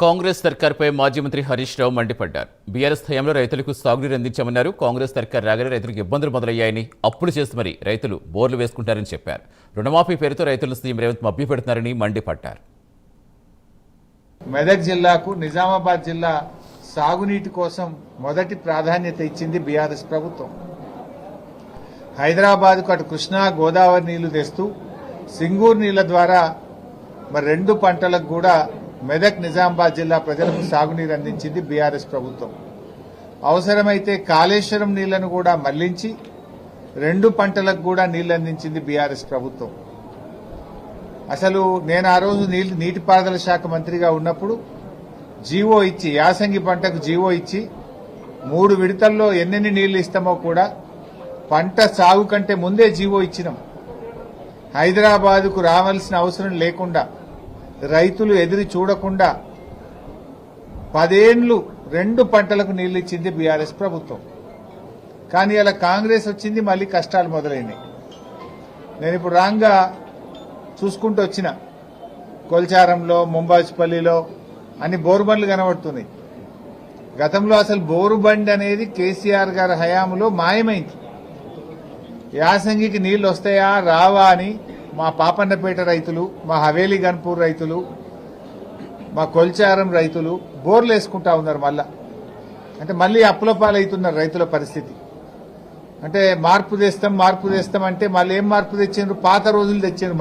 కాంగ్రెస్ సర్కార్పై మాజీ మంత్రి హరీష్ రావు మండిపడ్డారు. బీఆర్ఎస్ హయాంలో రైతులకు సాగునీరు అందించామన్నారు. కాంగ్రెస్ సర్కార్ రాగానే రైతులకు ఇబ్బందులు మొదలయ్యాయని, అప్పులు చేసి మరీ రైతులు బోర్లు వేసుకుంటారని చెప్పారు. రుణమాఫీ పేరుతో రైతులను సీఎం రేవంత్ మభ్యపెడుతున్నారని మండిపడ్డారు. మెదక్ జిల్లాకు నిజామాబాద్ జిల్లా సాగునీటి కోసం మొదటి ప్రాధాన్యత ఇచ్చింది బీఆర్ఎస్ ప్రభుత్వం. హైదరాబాద్కు అటు కృష్ణా గోదావరి నీళ్లు తెస్తూ సింగూరు నీళ్ల ద్వారా మరి 2 పంటలకు కూడా మెదక్ నిజామాబాద్ జిల్లా ప్రజలకు సాగునీరు అందించింది బీఆర్ఎస్ ప్రభుత్వం. అవసరమైతే కాళేశ్వరం నీళ్లను కూడా మళ్లించి 2 పంటలకు కూడా నీళ్లు అందించింది బీఆర్ఎస్ ప్రభుత్వం. అసలు నేను ఆ రోజు నీటిపారుదల శాఖ మంత్రిగా ఉన్నప్పుడు జీవో ఇచ్చి యాసంగి పంటకు జీవో ఇచ్చి 3 విడతల్లో ఎన్నెన్ని నీళ్లు ఇస్తామో కూడా పంట సాగు కంటే ముందే జీవో ఇచ్చినాం. హైదరాబాద్కు రావాల్సిన అవసరం లేకుండా రైతులు ఎదురు చూడకుండా 10 ఏళ్లు 2 పంటలకు నీళ్లు ఇచ్చింది బీఆర్ఎస్ ప్రభుత్వం. కానీ అలా కాంగ్రెస్ వచ్చింది, మళ్లీ కష్టాలు మొదలైనాయి. నేను ఇప్పుడు రాంగా చూసుకుంటూ వచ్చిన కొల్చారంలో, ముంబాజ్పల్లిలో అన్ని బోరుబండ్లు కనబడుతున్నాయి. గతంలో అసలు బోరుబండి అనేది కేసీఆర్ గారి హయాంలో మాయమైంది. యాసంగికి నీళ్లు వస్తాయా రావా అని మా పాపన్నపేట రైతులు, మా హవేలీ గన్పూర్ రైతులు, మా కొల్చారం రైతులు బోర్లు వేసుకుంటా ఉన్నారు. అంటే మళ్లీ అప్పుల పాలవుతున్నారు రైతుల పరిస్థితి. అంటే మార్పు తెస్తాం అంటే మళ్ళీ ఏం మార్పు తెచ్చిండ్రు? పాత రోజులు తెచ్చిండ్రు.